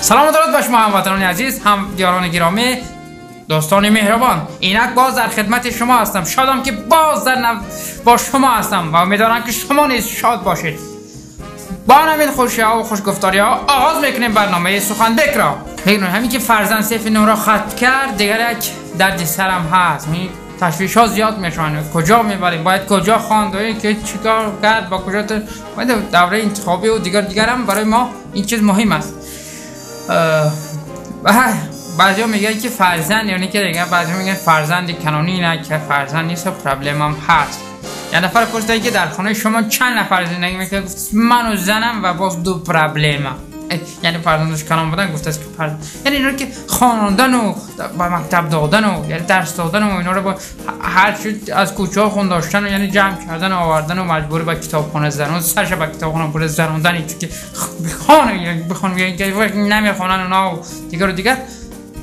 سلام و درود بر شما هموطنان عزیز، هم یاران گرامی، دوستان مهربان. اینک باز در خدمت شما هستم. شادم که باز با شما هستم و امیدوارم که شما نیز شاد باشید. با همین خوشی‌ها و خوشگفتاری‌ها آغاز میکنیم برنامه سخن بک را. میگن همین که فرزند سیف نو را خط کرد، دیگر یک درد سرم هست. می تشویش‌ها زیاد میشن. کجا میبریم؟ باید کجا خواند که چیکار کرد؟ با کجا باید دوره انتخابی و دیگر هم برای ما این چیز مهم است. بعضیا میگن که فرزند، یعنی که دیگه بعضیا میگن فرزند کنونی نه، که فرزند نیست و پرابلم هم هست. یه نفر پرسید که در خانه شما چند نفر زندگی میکنه؟ گفت من و زنم و باز دو پرابلم. یعنی فرزندش کنون بودن، گفت است که فرزند یعنی اینا که خواندن و با مکتب دادن و یعنی درس دادن و اینا رو با هر چیز از کوچه ها خون داشتن و یعنی جمع کردن و آوردن و مجبور به کتابخانه زنون سرش به کتابخانه پر زنوندن، این که بخوان نمیخونن اونا و دیگر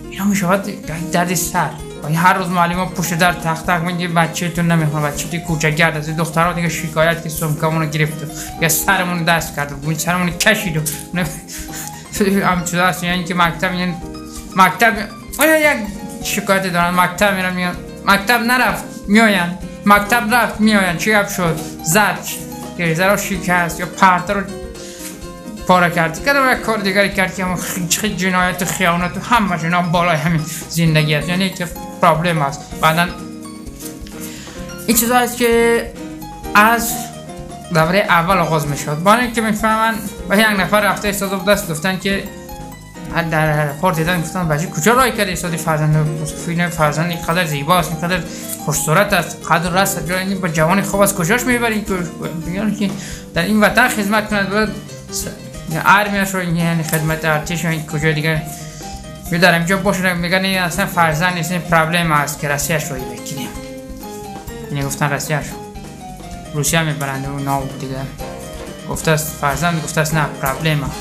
اینا میشود درد سر. و هر روز معلم پشت در تخت میگه بچه‌تون نمیخونه، بچه‌تی کوچه‌گرد از دخترها دیگه شکایت که سمکمون گرفت یا سرمون دست کرد و سرمون کشید و همچنین است. یعنی که مکتب یک شکایت دارن، مکتب میرن میگن مکتب نرفت میآین، مکتب رفت میآین، چی گپ شد؟ زد که زرا شکست یا پرده رو پاره کرد و یک کار دیگری کرد که خیلی جنایت و خیانت و همه اینا بالای همین زندگی است. یعنی که پرابلم است. بعدن این چیزا است که از دوره اول آغاز میشد. با اینکه میفهمن و یک نفر رفته استاد دست گفتن که در پارت دیدن، گفتن بچه کجا راه کردی استاد فرزند اینقدر زیباست، اینقدر خوش صورت است، قد و راست جای با جوان خوب است، کجاش میبرین؟ میگن که در این وطن خدمت کند، ارمیاش رو یعنی خدمت ارتش و کجا دیگه در اینجا باشه. میگن این اصلا فرزند نیست، این پرابلم است که روسیه‌اش رو بکنیم. یعنی گفتن روسیه‌اش روسیه میبرند و ناو دیگه گفته است فرزند، گفته است نه پرابلم.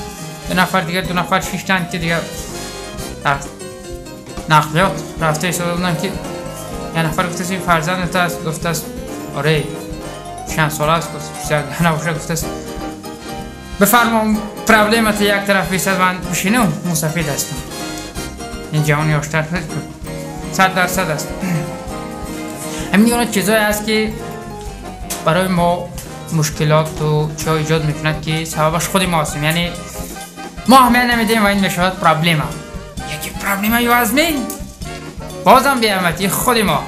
دو نفر شیشتن که دیگه نقلیات رفته ایستاده بودن که یه نفر گفته است این فرزند است، گفته است آره چند سال است، گفته است بفرما پرابلمت یک طرف بیستد من بشینه و مسافید هستم. این جوانی آشتر 100% است. همین اون چیزایی هست که برای ما مشکلات و چه ایجاد میکند که سببش خود ما هستیم. یعنی ما اهمیت نمیدیم و این میشود پرابلم. یکی پرابلم یا از من بازم بیامتی خود ما.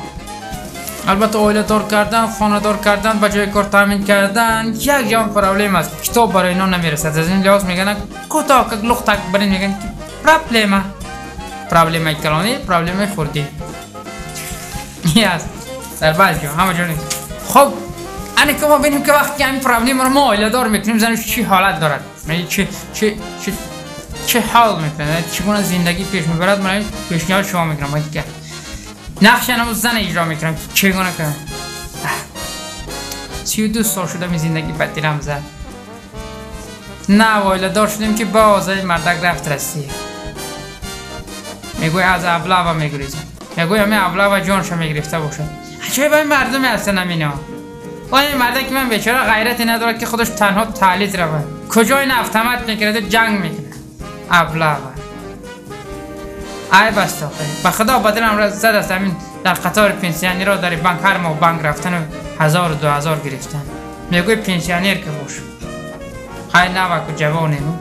البته اویله دار کردن، خانه دار کردن، بجای کار تامین کردن یک جان پرابلم است. کتاب برای اینا نمیرسد. از این لحاظ میگن کوتاه که لختک برین میگن که پرابلم کلانی، پرابلم خوردی. است در بعضی همه جا نیست. خب اینه که ما ببینیم که وقتی این پرابلم رو ما اویله دار میکنیم زنش چی حالت دارد، یعنی چه حال میکنه، چگونه زندگی پیش میبرد. من پیشنهاد شما میکنم باید که نقش نمو زن اجرا میکنم چگونه کنم. 32 سال شده می زندگی بدیرم زد. نه وایله دار شدیم که بازای مردک رفت رسیه. میگوی از ابله میگریزم، میگوی همه ابله و جانش میگرفته باشد. چه باید مردم هستن همین ها؟ این مردک من بیچاره غیرتی نداره که خودش تنها تعلیت روه. کجا این افتمت میکرده جنگ میکنه ابله ای بسته آخری. به خدا بدنم را زد است. همین در قطار پنسیونی را در بانک هر ماه بانک رفتن و 1000 و 2000 گرفتن. میگوی پنسیونیر که باش خیلی نوک و جوانه نو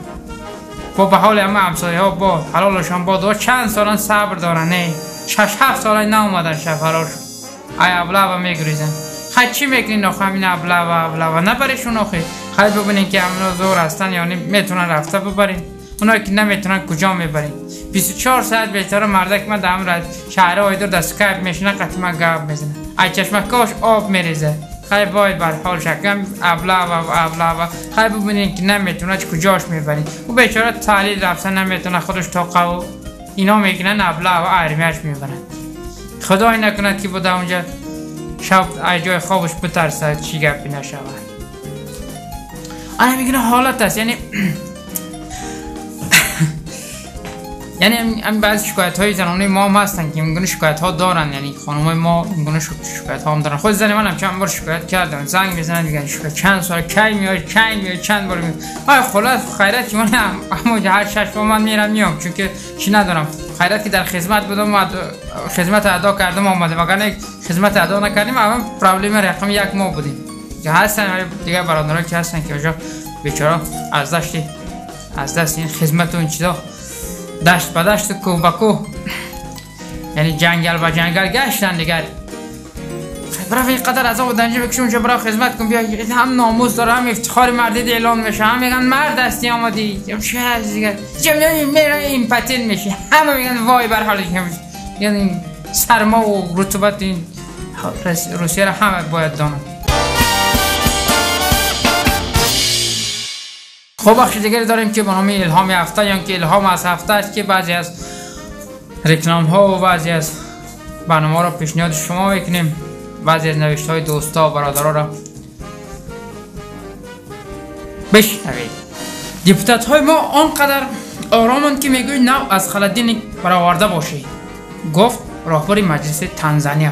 با به حال همه همسایه ها با حلالشان با دو چند سالان صبر دارن. 6-7 سالان ناومدن شب حلال شد. ای ابله میگریزن. خیلی چی میکنین آخه همین ابله نبریشون آخه. خیلی ببینین که همین زور هستن یعنی میتونن رفته ببرین. اونایی که نمیتونن کجا میبرین؟ 24 ساعت بهتره مردک من دارم را شهر آیدور در سکایپ میشنه قطعا گاب میزنه. ای چشمکاش آب میریزه. خیلی باید بر حال شکم ابله خیلی ببینین که نمیتونه کجاش میبرین. او بیچاره تعلیل رفتن نمیتونه خودش طاقه و اینا میگنن ابله و ارمیش میبرن. خدای نکند که بوده اونجا شب ای جای خوابش بترسه چی گپی نشود. آنها میگن حالت است. یعنی یعنی این بعضی شکایت های زنانه ما هم هستن که این گونه شکایت ها دارن، یعنی خانم ما این گونه شکایت ها هم دارن. خود زن من هم چند بار شکایت کردم، زنگ میزنن میگن شکایت چند سال کی میای چند بار میاد. خلاص خیرت که من همون هر 6 ماه من میرم میام، چون که چی ندارم، خیرت که در خدمت بودم و خدمت ادا کردم آمده، وگرنه خدمت ادا نکردیم اول پرابلم رقم 1 ماه بودیم که هستن دیگه برادرها که هستن که اونجا بیچاره از دست این خدمت و این چیزا دشت به دشت و کوه به کوه، یعنی جنگل به جنگل گشتن دیگر. برای اینقدر عذاب و دنجه بکشون اونجا برای خدمت کن، بیا هم ناموس داره هم افتخار مردید اعلان میشه، هم میگن مرد هستی آمدی، چه هست دیگر جمعه میره این پتین میشه، همه میگن وای بر حالی که یعنی این سرما و رطوبت این روسیه را همه باید دانم. خب بخش دیگری داریم که به نام الهام هفته، یا که الهام از هفته است که بعضی از رکلام ها و بعضی از برنامه را پیشنهاد شما میکنیم، بعضی از نوشته های دوستا و برادرها را بشنوید. دیپوتات های ما آنقدر آرامند که میگوی نو از خلدین برآورده باشید، گفت راهبر مجلس تانزانیا.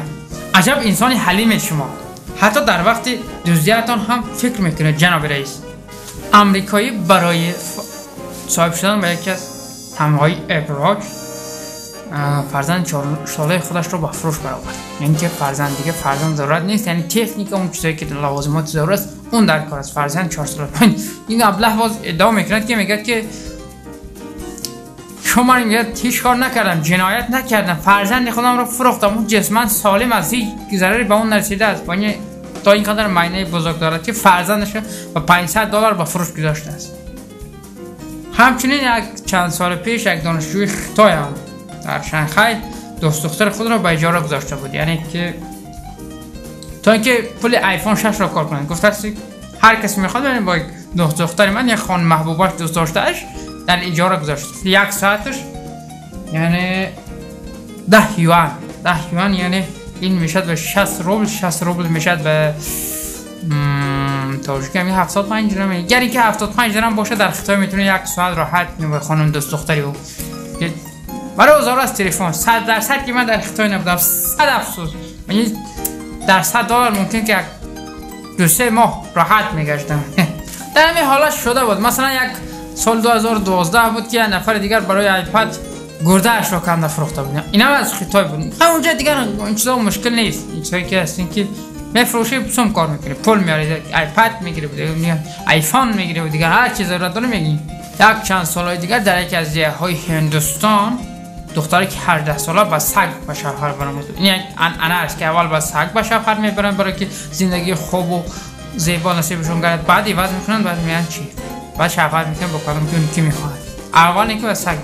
عجب انسانی حلیمید شما، حتی در وقت دزدیتان هم فکر میکنه جناب رئیس. امریکایی برای صاحب شدن به یکی از حمله‌های ابراج فرزند 4 ساله خودش رو به فروش برآورد. یعنی که فرزند دیگه فرزند ضرورت نیست، یعنی تکنیک اون چیزایی که لوازمات ضرورت است اون در کار است. فرزند 4 ساله. این ابله باز ادعا میکند که میگه که شما میگه هیچ کار نکردم، جنایت نکردم، فرزند خودم رو فروختم، اون جسماً سالم است، هیچ ضرری به اون نرسیده است. یعنی تا اینقدر معنی بزرگ دارد که فرزندش با $500 به فروش گذاشته است. همچنین یک چند سال پیش یک دانشجوی خیتای هم در شانگهای دوست دختر خود را به اجاره گذاشته بود، یعنی که تا اینکه پول آیفون 6 را کار کنند. گفته است هر کسی میخواد بریم با دوست دختر من یک خانم محبوبش دوست داشتهش در اجاره گذاشته، 1 ساعتش یعنی 10 یوان یعنی این میشد به 60 روبل میشد به تاجیک همی 75 درهم. یعنی که 75 درهم باشه در خیتای میتونه 1 ساعت راحت به خانم دوست دختری و برای وزاره از تلفن 100% که من در خیتای نبودم، 100 افسوس، یعنی در $100 ممکن که 2-3 ماه راحت میگشتم. در همین حالت شده بود. مثلا یک سال 2012 بود که یک نفر دیگر برای آیپد گرده اش را کنده فروخته بود، این هم از خیتای بود. اونجا دیگر این چیزا مشکل نیست، این چیزایی که هستین که میفروشه سم کار میکنه، پول میاره، آیپد میگیره بود، آیفون میگیره بود دیگر، هر چیز را داره میگین. یک چند سال دیگر در یک از جاهای هندوستان دختری که 18 ساله با سگ به شوهر برآمد. این یک انعنه است که اول با سگ به شوهر میبرن برای که زندگی خوب و زیبا نصیبشون گردد، بعد عوض میکنن، بعد میگن چی، بعد شوهر میکنن با کدوم که اون کی میخواد، اول اینکه با سگ.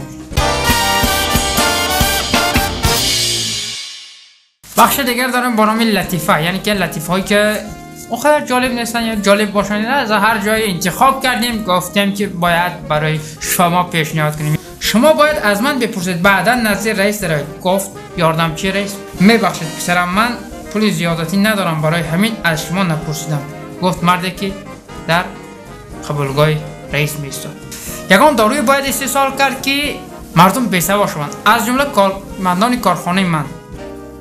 بخش دیگر دارم با نام لطیفه، یعنی که لطیفه هایی که اونقدر جالب نیستن یا جالب باشن، از هر جای انتخاب کردیم، گفتیم که باید برای شما پیشنهاد کنیم. شما باید از من بپرسید، بعدا نظر رئیس داره. گفت یاردمچی رئیس میبخشید پسرم، من پول زیادتی ندارم، برای همین از شما نپرسیدم. گفت مردی که در قبولگاه رئیس میستاد. یگان داروی باید استحصال کرد که مردم بی‌سواد شوند، از جمله کارمندان کارخانه من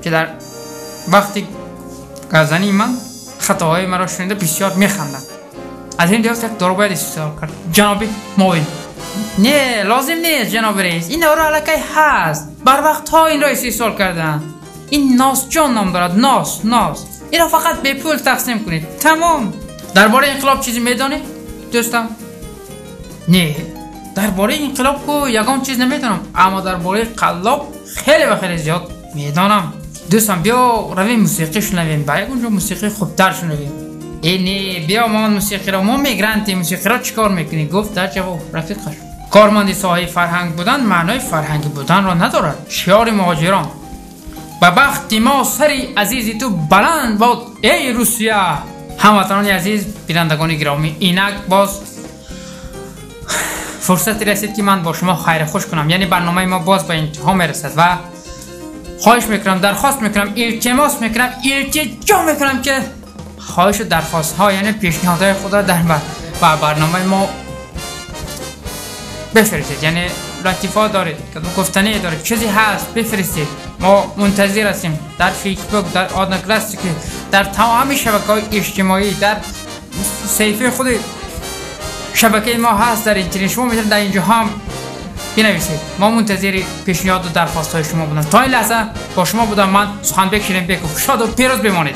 که در وقتی گزنی من خطاهای مرا شنیده بسیار میخندند. از این دیاست یک دارو باید استحصال کرد. جناب معاون، نه لازم نیست جناب رئیس، این دارو علاقه هست، بر وقت ها این را استحصال کردن. این ناس جان نام دارد، ناس این را فقط به پول تقسیم کنید، تمام. درباره انقلاب چیزی میدانی دوستم؟ نه درباره انقلاب کو یگان چیز نمیدونم، اما درباره قلاب خیلی زیاد میدانم. دوستم بیا روی موسیقی شنویم، با یک اونجا موسیقی خوبتر شنویم. نه بیا ما موسیقی را، ما میگرانتی موسیقی را چیکار میکنی؟ گفت در جواب رفیقش کارمند ساحه فرهنگ بودن معنای فرهنگ بودن را ندارد. شعار مهاجران، به بخت ما سری عزیزی تو بلند باد ای روسیه. هموطنان عزیز، بینندگان گرامی، اینک باز فرصت رسید که من با شما خیر خوش کنم، یعنی برنامه ما باز به انتها میرسد و خواهش میکنم، درخواست میکنم، التماس میکنم، التجا میکنم که خواهش و درخواست ها یعنی پیشنهادهای خود را در برنامه ما بفرستید. یعنی لطیفات دارید که گفتنی دارید چیزی هست بفرستید، ما منتظر هستیم. در فیسبوک، در آدنکلاستیک، در تمام شبکه‌های اجتماعی، در صفحه خود شبکه ما هست در اینترنت، شما میتونید در اینجا هم بنویسید. ما منتظر پیشنهاد و درخواست های شما بودم. تا این لحظه با شما بودم من سخن بکشیدم بگو شاد و پیروز بمانید.